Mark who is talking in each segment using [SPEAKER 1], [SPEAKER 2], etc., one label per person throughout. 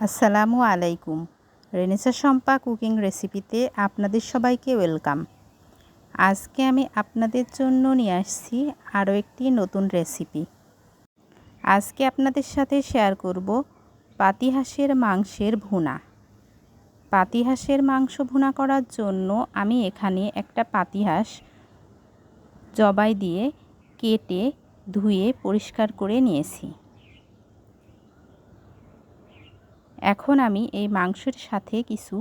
[SPEAKER 1] আসসালামু আলাইকুম। Renaissance Shampa cooking রেসিপিতে আপনাদের সবাইকে ওয়েলকাম। আজকে আমি আপনাদের জন্য নিয়ে আসছি আরও একটি নতুন রেসিপি। আজকে আপনাদের সাথে শেয়ার করব পাতিহাঁসের মাংসের ভুনা। পাতিহাঁসের মাংস ভুনা করার জন্য আমি এখানে একটা পাতিহাঁস জবাই দিয়ে কেটে ধুয়ে পরিষ্কার করে নিয়েছি। এখন আমি এই মাংসের সাথে কিছু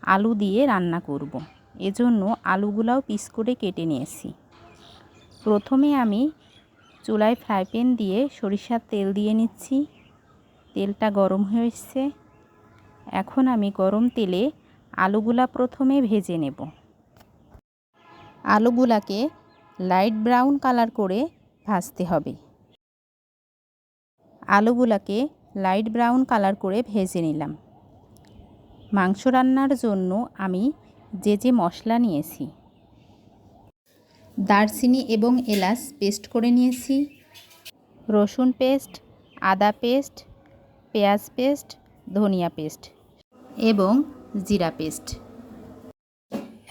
[SPEAKER 1] আলু দিয়ে রান্না করব। এজন্য আলুগুলাও পিস করে কেটে নিয়েছি। প্রথমে আমি চুলায় ফ্রাই প্যান দিয়ে সরিষার তেল দিয়ে নিচ্ছি। তেলটা গরম হয়ে এসেছে। এখন আমি গরম তেলে আলুগুলা প্রথমে ভেজে নেব। আলুগুলাকে লাইট ব্রাউন কালার করে ভাজতে হবে। আলুগুলাকে লাইট ব্রাউন কালার করে ভেজে নিলাম। মাংস রান্নার জন্য আমি যে মশলা নিয়েছি, দারচিনি এবং এলাচ পেস্ট করে নিয়েছি, রসুন পেস্ট, আদা পেস্ট, পেঁয়াজ পেস্ট, ধনিয়া পেস্ট এবং জিরা পেস্ট।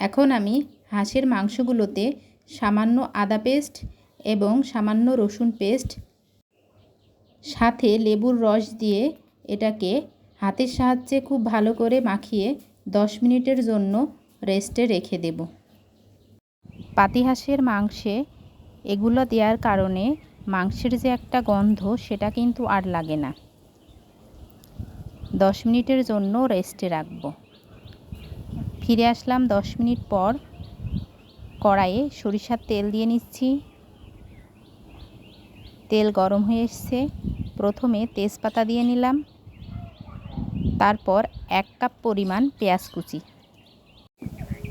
[SPEAKER 1] এখন আমি হাঁসের মাংসগুলোতে সামান্য আদা পেস্ট এবং সামান্য রসুন পেস্ট সাথে লেবুর রস দিয়ে এটাকে হাতের সাহায্যে খুব ভালো করে মাখিয়ে 10 মিনিটের জন্য রেস্টে রেখে দেব। পাতিহাঁসের মাংসে এগুলো দেওয়ার কারণে মাংসের যে একটা গন্ধ সেটা কিন্তু আর লাগে না। 10 মিনিটের জন্য রেস্টে রাখব। ফিরে আসলাম 10 মিনিট পর। কড়াইয়ে সরিষার তেল দিয়ে নিচ্ছি। তেল গরম হয়ে এসেছে। প্রথমে তেজপাতা দিয়ে নিলাম, তারপর 1 কাপ পরিমাণ পেঁয়াজ কুচি।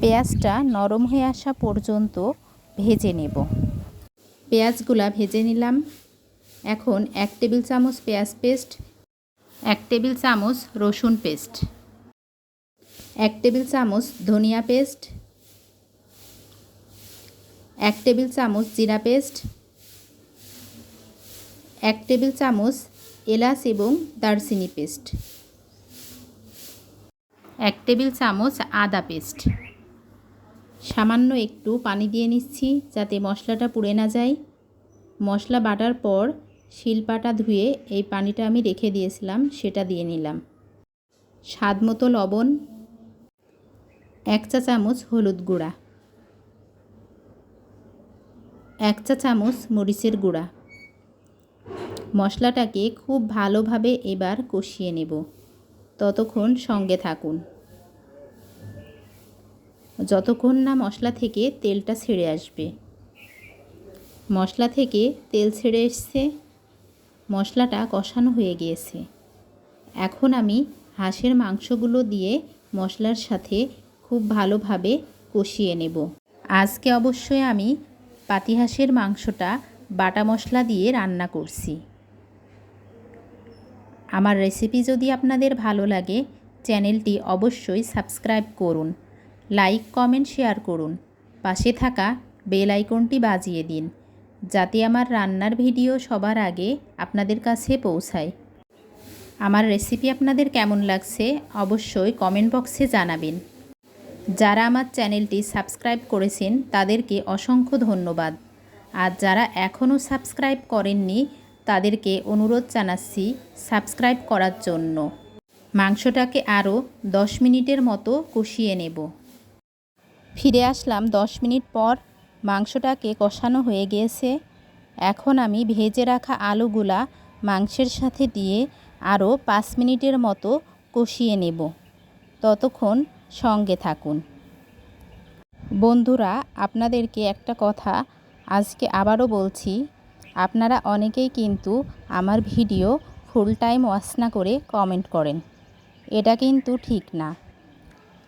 [SPEAKER 1] পেঁয়াজটা নরম হয়ে আসা পর্যন্ত ভেজে নেব। পেঁয়াজগুলা ভেজে নিলাম। এখন 1 টেবিল চামচ পেঁয়াজ পেস্ট, 1 টেবিল চামচ রসুন পেস্ট, 1 টেবিল চামচ ধনিয়া পেস্ট, 1 টেবিল চামচ জিরা পেস্ট, 1 টেবিল চামচ এলাচ এবং দারচিনি পেস্ট, 1 টেবিল চামচ আদা পেস্ট। সামান্য একটু পানি দিয়ে নিচ্ছি যাতে মশলাটা পুড়ে না যায়। মশলা বাটার পর শিলপাটা ধুয়ে এই পানিটা আমি রেখে দিয়েছিলাম, সেটা দিয়ে নিলাম। স্বাদ মতো লবণ, 1 চা চামচ হলুদ গুঁড়া, 1 চা চামচ মরিচের গুঁড়া। মশলাটাকে খুব ভালোভাবে এবার কষিয়ে নেব। ততক্ষণ সঙ্গে থাকুন, যতক্ষণ না মশলা থেকে তেলটা ছেড়ে আসবে। মশলা থেকে তেল ছেড়ে এসছে, মশলাটা কষানো হয়ে গিয়েছে। এখন আমি হাঁসের মাংসগুলো দিয়ে মশলার সাথে খুব ভালোভাবে কষিয়ে নেব। আজকে অবশ্যই আমি পাতিহাঁসের মাংসটা বাটা মশলা দিয়ে রান্না করছি। আমার রেসিপি যদি আপনাদের ভালো লাগে, চ্যানেলটি অবশ্যই সাবস্ক্রাইব করুন, লাইক কমেন্ট শেয়ার করুন, পাশে থাকা বেল আইকনটি বাজিয়ে দিন যাতে আমার রান্নার ভিডিও সবার আগে আপনাদের কাছে পৌঁছায়। আমার রেসিপি আপনাদের কেমন লাগছে অবশ্যই কমেন্ট বক্সে জানাবেন। যারা আমার চ্যানেলটি সাবস্ক্রাইব করেছেন তাদেরকে অসংখ্য ধন্যবাদ। আর যারা এখনও সাবস্ক্রাইব করেননি তাদেরকে অনুরোধ জানাচ্ছি সাবস্ক্রাইব করার জন্য। মাংসটাকে আরও 10 মিনিটের মতো কষিয়ে নেব। ফিরে আসলাম 10 মিনিট পর। মাংসটাকে কষানো হয়ে গিয়েছে। এখন আমি ভেজে রাখা আলুগুলা মাংসের সাথে দিয়ে আরও 5 মিনিটের মতো কষিয়ে নেব। ততক্ষণ সঙ্গে থাকুন। বন্ধুরা, আপনাদেরকে একটা কথা আজকে আবারও বলছি, আপনারা অনেকেই কিন্তু আমার ভিডিও ফুল টাইম ওয়াচ না করে কমেন্ট করেন। এটা কিন্তু ঠিক না।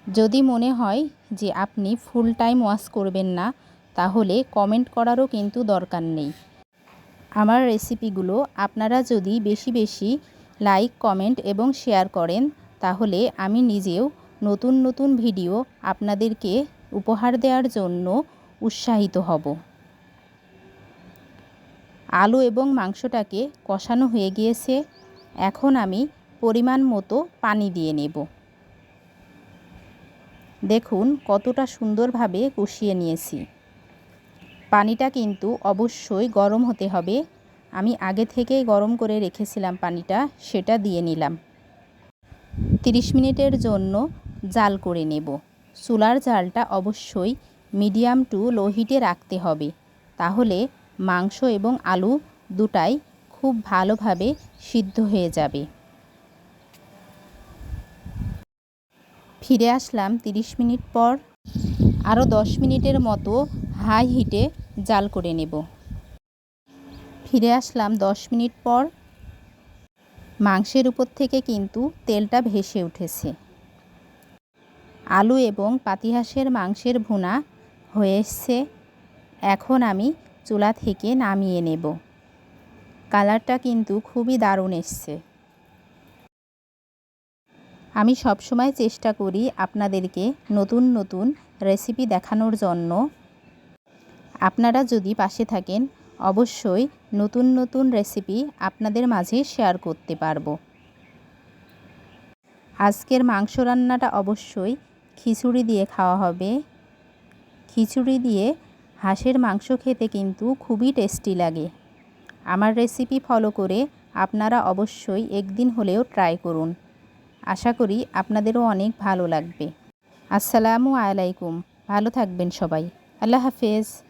[SPEAKER 1] যদি মনে হয় যে আপনি ফুল টাইম ওয়াচ করবেন না, তাহলে কমেন্ট করারও কিন্তু দরকার নেই। আমার রেসিপিগুলো আপনারা যদি বেশি বেশি লাইক, কমেন্ট এবং শেয়ার করেন তাহলে আমি নিজেও নতুন নতুন ভিডিও আপনাদেরকে উপহার দেওয়ার জন্য উৎসাহিত হব। আলু এবং মাংসটাকে কষানো হয়ে গিয়েছে। এখন আমি পরিমাণ মতো পানি দিয়ে নেব। দেখুন কতটা সুন্দরভাবে কষিয়ে নিয়েছি। পানিটা কিন্তু অবশ্যই গরম হতে হবে। আমি আগে থেকেই গরম করে রেখেছিলাম পানিটা, সেটা দিয়ে নিলাম। 30 মিনিটের জন্য জাল করে নেব। চুলার জালটা অবশ্যই মিডিয়াম টু লো হিটে রাখতে হবে, তাহলে মাংস এবং আলু দুটাই খুব ভালোভাবে সিদ্ধ হয়ে যাবে। ফিরে আসলাম 30 মিনিট পর। আরও 10 মিনিটের মতো হাই হিটে জাল করে নেব। ফিরে আসলাম 10 মিনিট পর। মাংসের উপর থেকে কিন্তু তেলটা ভেসে উঠেছে। আলু এবং পাতিহাঁসের মাংসের ভুনা হয়ে এসছে। এখন আমি চুলা থেকে নামিয়ে নেব। কালারটা কিন্তু খুবই দারুণ এসছে। আমি সবসময় চেষ্টা করি আপনাদেরকে নতুন নতুন রেসিপি দেখানোর জন্য। আপনারা যদি পাশে থাকেন অবশ্যই নতুন নতুন রেসিপি আপনাদের মাঝে শেয়ার করতে পারবো। আজকের মাংস রান্নাটা অবশ্যই খিচুড়ি দিয়ে খাওয়া হবে। খিচুড়ি দিয়ে হাঁসের মাংস খেতে কিন্তু খুবই টেস্টি লাগে। আমার রেসিপি ফলো করে আপনারা অবশ্যই একদিন হলেও ট্রাই করুন। আশা করি আপনাদেরও অনেক ভালো লাগবে। আসসালামু আলাইকুম। ভালো থাকবেন সবাই। আল্লাহ হাফেজ।